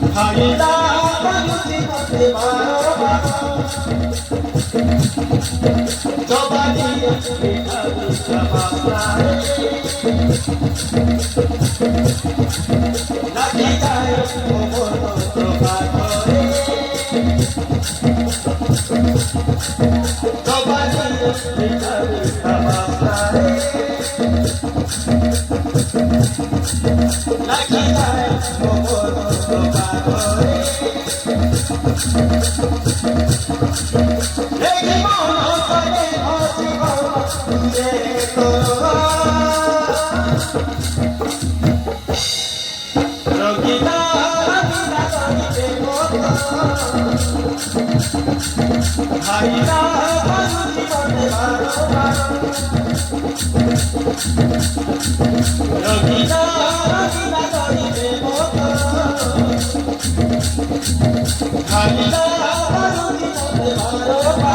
ভাইরা বাড়িতে মতে বাবা জবানি নাকি যায় মন প্রভাতে জবানি নাকি যায় মন প্রভাতে দেখি মন করে হসিব রঙিনা রঙিনা রঙিতে ভাইরা বাড়িতে মতে বাবা রঙিনা রঙিনা রঙিতে ভাইরা বাড়িতে মতে বাবা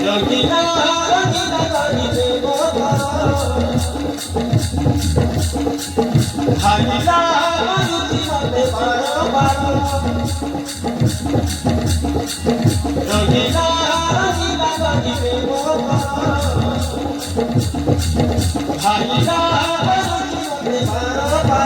রঙিনা রঙিনা রঙিতে ভাইরা বাড়িতে মতে বাবা রঙিনা রঙিনা রঙিতে ভাইরা বাড়িতে মতে বাবা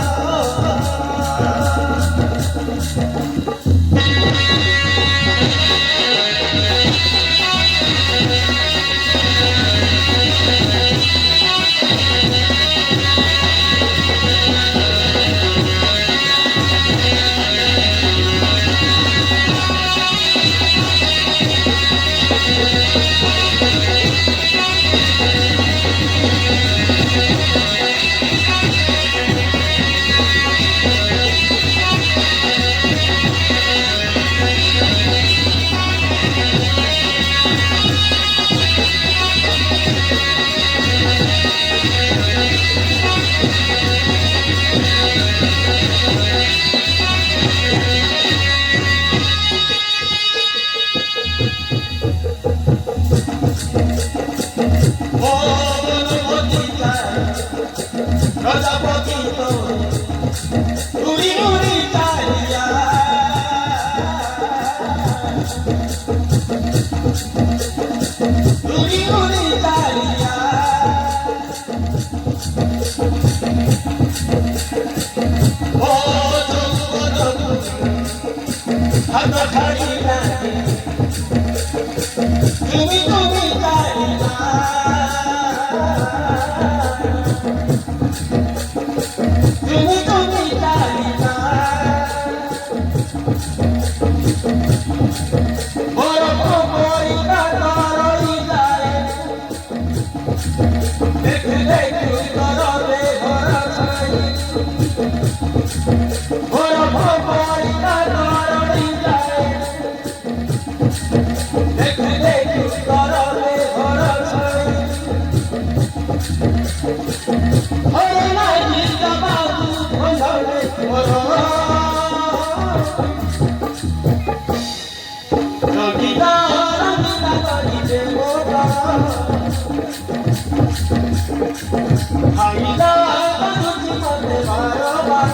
তুমি তুমি তুমি তুমি চালিকা বড় পরিকা করই যায় দেখে দেখে করবে ভরসাই বড় পরিকা করই যায় দেখে দেখে করবে ভরসাই ওরে নাই জিতা বাবু বন্ধনে বড় রঙিলা রঙিলা করিতে মোরা খাইলা রুচি মতে বারবার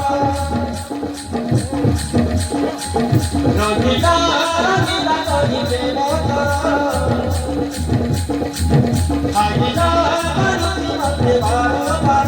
রঙিলা রঙিলা করিতে মোরা খাইলা রুচি মতে বারবার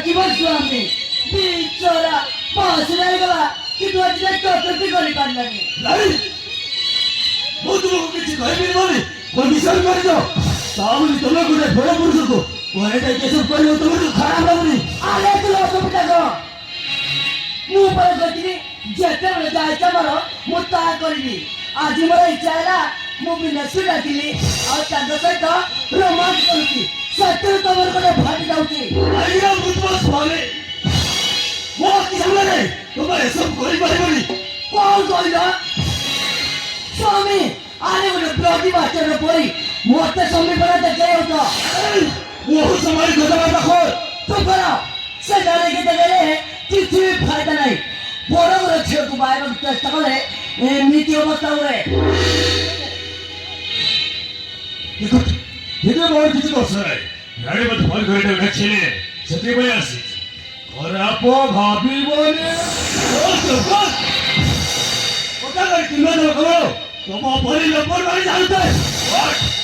জীবন স্বামী বিচরা পাঁচরা গলা কিন্তু আজ কতটি করে পারলানি ନାଇଁ ମୁଁ ତୁମକୁ କିଛି କହିବିନି ବୋଲି ମୋ ବିଷୟରେ କରିଛ ତା ବୋଲି ତମେ ଗୋଟେ ବଡ଼ ପୁରୁଷକୁ ଏଇଟା କେସବ କରିବ ତମକୁ ଖରାପ ଲାଗୁନି আরে তুই অসুবিধা কর মু পরে কইছিনি যেতেବେଳେ যাইছা ମୋର ମୁଁ ତା କରିବି ଆଜି ମୋର ଇଚ୍ଛା ହେଲା ମୁଁ ବିନାଶୀ ଡାକିଲି ଆଉ ତାଙ୍କ ସହିତ ରୋମାନ୍ସ କରୁଛି ସେଥିରୁ ତମର ଗୋଟେ ଫାଟି ଯାଉଛି ଆଜ୍ଞା ମୁଁ ତୁମ ସ୍ୱାମୀ ମୋ ଅତି ସାମ୍ନାରେ ତମେ ଏସବୁ କରିପାରିବନି କଣ କହିଲ ସ୍ୱାମୀ ଆରେ ଗୋଟେ ବ୍ଲଡି ବାଚ୍ଚାର ପରି ମୋତେ ସମୀପନା ଦେଖେଇ ହଉଛ ମୁଁ ସମାଳି କଥାବାର୍ତ୍ତା କର ତୁ କର ସେ ଜାଣିକି ଦେଲେ କିଛି ବି ଫାଇଦା ନାହିଁ ବଡ଼ ବଡ଼ ଝିଅକୁ ବାହାବାକୁ ଚେଷ୍ଟା କଲେ ଏମିତି ଅବସ୍ଥା ହୁଏ ଏତେ ମୋର କିଛି ଦୋଷ ନାହିଁ ଗାଡ଼ି ମତେ ଫୋନ କରିଟେ ଡାକିଲେ ସେଥିପାଇଁ ଆସିଛି ଖରାପ ଭାବିବନି କଥା କହି ତୁମେ ତମ ପରି ଲୋକ ରହି ଯାଉଥାଏ